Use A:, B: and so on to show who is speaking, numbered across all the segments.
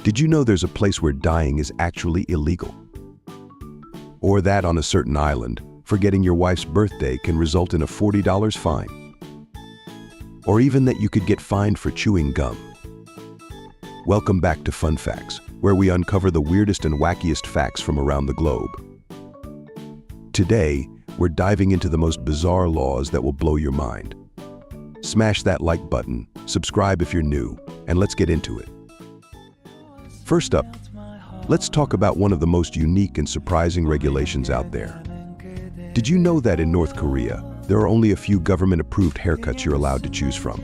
A: Did you know there's a place where dying is actually illegal? Or that on a certain island, forgetting your wife's birthday can result in a $40 fine? Or even that you could get fined for chewing gum? Welcome back to Fun Facts, where we uncover the weirdest and wackiest facts from around the globe. Today, we're diving into the most bizarre laws that will blow your mind. Smash that like button, subscribe if you're new, and let's get into it. First up, let's talk about one of the most unique and surprising regulations out there. Did you know that in North Korea, there are only a few government-approved haircuts you're allowed to choose from?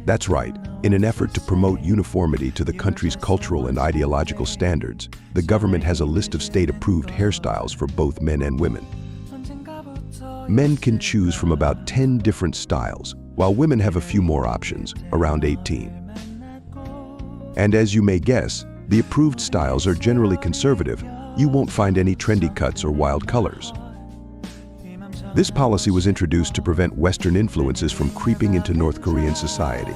A: That's right. In an effort to promote uniformity to the country's cultural and ideological standards, the government has a list of state-approved hairstyles for both men and women. Men can choose from about 10 different styles, while women have a few more options, around 18. And as you may guess, the approved styles are generally conservative. You won't find any trendy cuts or wild colors. This policy was introduced to prevent Western influences from creeping into North Korean society.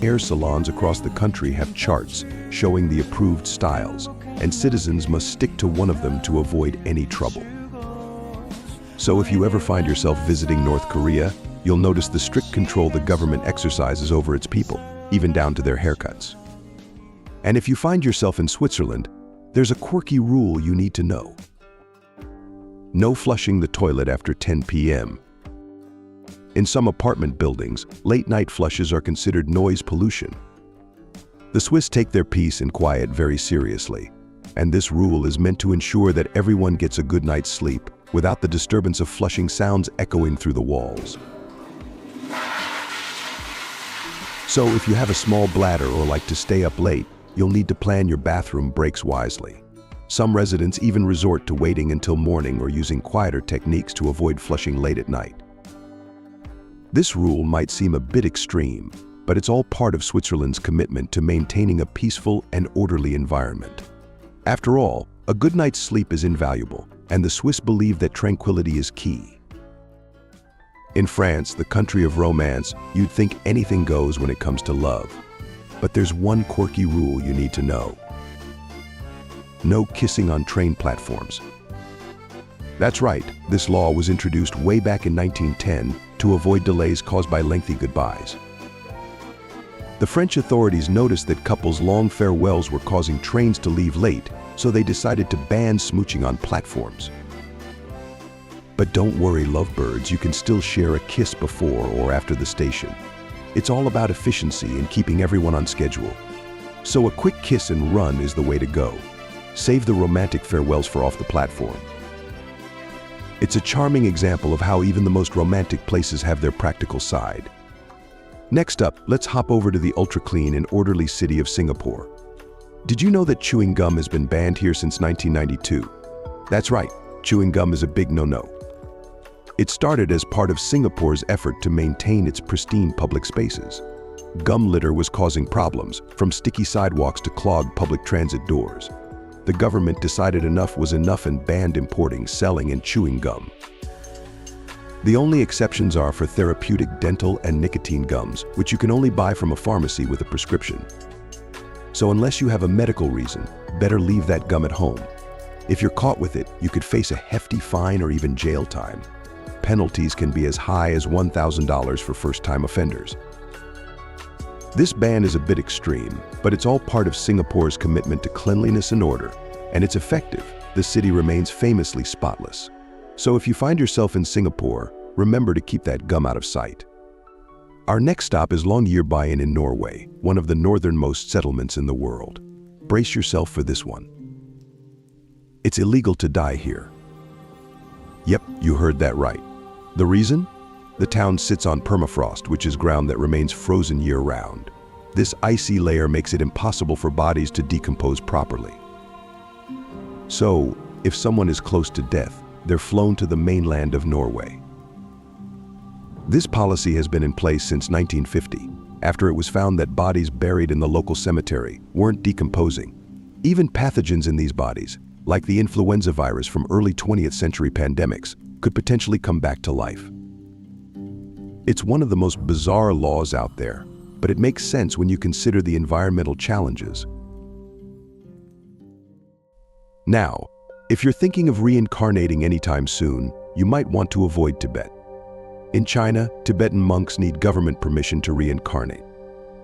A: Hair salons across the country have charts showing the approved styles, and citizens must stick to one of them to avoid any trouble. So if you ever find yourself visiting North Korea, you'll notice the strict control the government exercises over its people, even down to their haircuts. And if you find yourself in Switzerland, there's a quirky rule you need to know. No flushing the toilet after 10 p.m. In some apartment buildings, late-night flushes are considered noise pollution. The Swiss take their peace and quiet very seriously, and this rule is meant to ensure that everyone gets a good night's sleep without the disturbance of flushing sounds echoing through the walls. So if you have a small bladder or like to stay up late, you'll need to plan your bathroom breaks wisely. Some residents even resort to waiting until morning or using quieter techniques to avoid flushing late at night. This rule might seem a bit extreme, but it's all part of Switzerland's commitment to maintaining a peaceful and orderly environment. After all, a good night's sleep is invaluable, and the Swiss believe that tranquility is key. In France, the country of romance, you'd think anything goes when it comes to love. But there's one quirky rule you need to know. No kissing on train platforms. That's right, this law was introduced way back in 1910 to avoid delays caused by lengthy goodbyes. The French authorities noticed that couples' long farewells were causing trains to leave late, so they decided to ban smooching on platforms. But don't worry, lovebirds, you can still share a kiss before or after the station. It's all about efficiency and keeping everyone on schedule. So a quick kiss and run is the way to go. Save the romantic farewells for off the platform. It's a charming example of how even the most romantic places have their practical side. Next up, let's hop over to the ultra-clean and orderly city of Singapore. Did you know that chewing gum has been banned here since 1992? That's right, chewing gum is a big no-no. It started as part of Singapore's effort to maintain its pristine public spaces. Gum litter was causing problems, from sticky sidewalks to clogged public transit doors. The government decided enough was enough and banned importing, selling, and chewing gum. The only exceptions are for therapeutic dental and nicotine gums, which you can only buy from a pharmacy with a prescription. So unless you have a medical reason, better leave that gum at home. If you're caught with it, you could face a hefty fine or even jail time. Penalties can be as high as $1,000 for first-time offenders. This ban is a bit extreme, but it's all part of Singapore's commitment to cleanliness and order, and it's effective. The city remains famously spotless. So if you find yourself in Singapore, remember to keep that gum out of sight. Our next stop is Longyearbyen in Norway, one of the northernmost settlements in the world. Brace yourself for this one. It's illegal to die here. Yep, you heard that right. The reason? The town sits on permafrost, which is ground that remains frozen year-round. This icy layer makes it impossible for bodies to decompose properly. So, if someone is close to death, they're flown to the mainland of Norway. This policy has been in place since 1950, after it was found that bodies buried in the local cemetery weren't decomposing. Even pathogens in these bodies, like the influenza virus from early 20th century pandemics, could potentially come back to life. It's one of the most bizarre laws out there, but it makes sense when you consider the environmental challenges. Now, if you're thinking of reincarnating anytime soon, you might want to avoid Tibet. In China, Tibetan monks need government permission to reincarnate.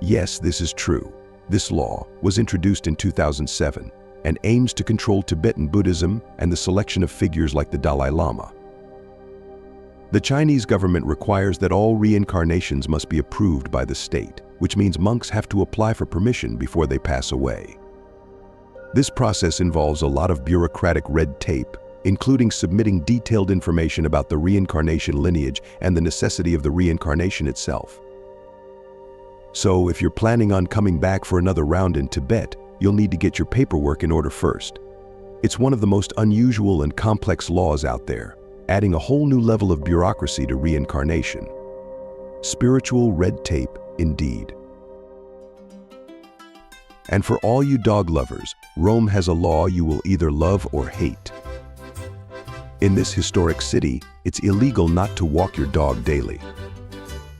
A: Yes, this is true. This law was introduced in 2007 and aims to control Tibetan Buddhism and the selection of figures like the Dalai Lama. The Chinese government requires that all reincarnations must be approved by the state, which means monks have to apply for permission before they pass away. This process involves a lot of bureaucratic red tape, including submitting detailed information about the reincarnation lineage and the necessity of the reincarnation itself. So, if you're planning on coming back for another round in Tibet, you'll need to get your paperwork in order first. It's one of the most unusual and complex laws out there, adding a whole new level of bureaucracy to reincarnation. Spiritual red tape, indeed. And for all you dog lovers, Rome has a law you will either love or hate. In this historic city, it's illegal not to walk your dog daily.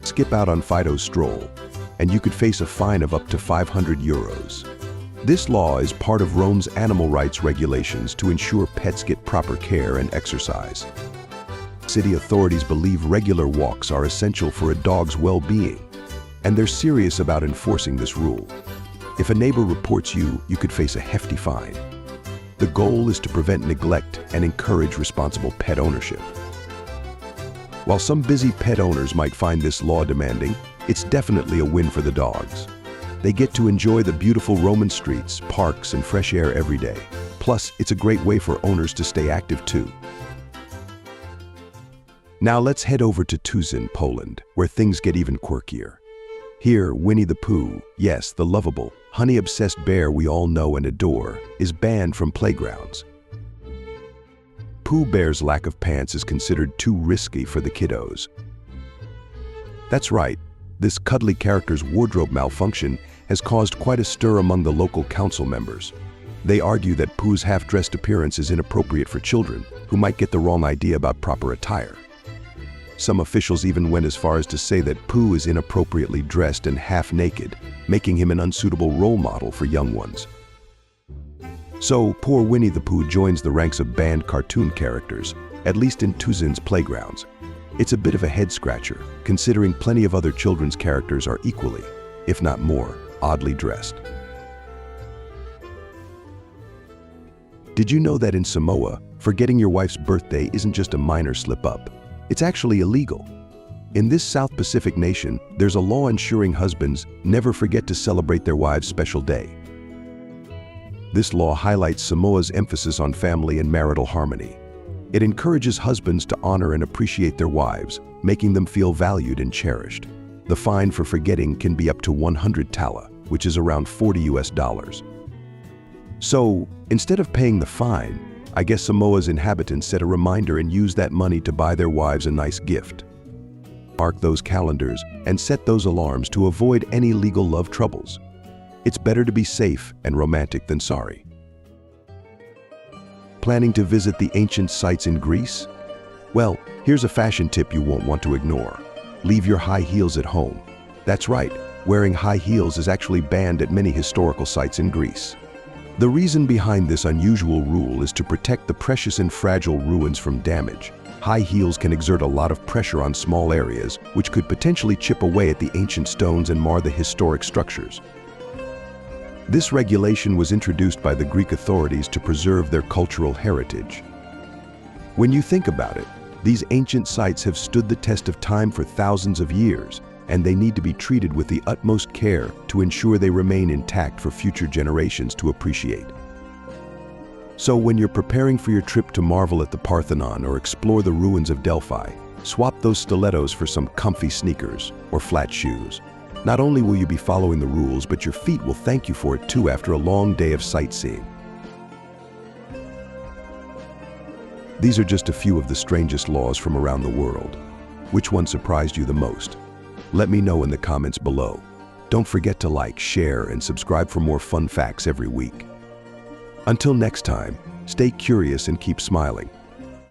A: Skip out on Fido's stroll, and you could face a fine of up to 500 euros. This law is part of Rome's animal rights regulations to ensure pets get proper care and exercise. City authorities believe regular walks are essential for a dog's well-being, and they're serious about enforcing this rule. If a neighbor reports you, you could face a hefty fine. The goal is to prevent neglect and encourage responsible pet ownership. While some busy pet owners might find this law demanding, it's definitely a win for the dogs. They get to enjoy the beautiful Roman streets, parks, and fresh air every day. Plus, it's a great way for owners to stay active too. Now let's head over to Tuzin, Poland, where things get even quirkier. Here, Winnie the Pooh, yes, the lovable, honey-obsessed bear we all know and adore, is banned from playgrounds. Pooh Bear's lack of pants is considered too risky for the kiddos. That's right, this cuddly character's wardrobe malfunction has caused quite a stir among the local council members. They argue that Pooh's half-dressed appearance is inappropriate for children, who might get the wrong idea about proper attire. Some officials even went as far as to say that Pooh is inappropriately dressed and half-naked, making him an unsuitable role model for young ones. So, poor Winnie the Pooh joins the ranks of banned cartoon characters, at least in Tuzin's playgrounds. It's a bit of a head-scratcher, considering plenty of other children's characters are equally, if not more, oddly dressed. Did you know that in Samoa, forgetting your wife's birthday isn't just a minor slip-up? It's actually illegal. In this South Pacific nation, there's a law ensuring husbands never forget to celebrate their wives' special day. This law highlights Samoa's emphasis on family and marital harmony. It encourages husbands to honor and appreciate their wives, making them feel valued and cherished. The fine for forgetting can be up to 100 tala, which is around $40. So, instead of paying the fine, I guess Samoa's inhabitants set a reminder and use that money to buy their wives a nice gift. Mark those calendars and set those alarms to avoid any legal love troubles. It's better to be safe and romantic than sorry. Planning to visit the ancient sites in Greece? Well, here's a fashion tip you won't want to ignore. Leave your high heels at home. That's right, wearing high heels is actually banned at many historical sites in Greece. The reason behind this unusual rule is to protect the precious and fragile ruins from damage. High heels can exert a lot of pressure on small areas, which could potentially chip away at the ancient stones and mar the historic structures. This regulation was introduced by the Greek authorities to preserve their cultural heritage. When you think about it, these ancient sites have stood the test of time for thousands of years, and they need to be treated with the utmost care to ensure they remain intact for future generations to appreciate. So when you're preparing for your trip to marvel at the Parthenon or explore the ruins of Delphi, swap those stilettos for some comfy sneakers or flat shoes. Not only will you be following the rules, but your feet will thank you for it too after a long day of sightseeing. These are just a few of the strangest laws from around the world. Which one surprised you the most? Let me know in the comments below. Don't forget to like, share, and subscribe for more fun facts every week. Until next time, stay curious and keep smiling.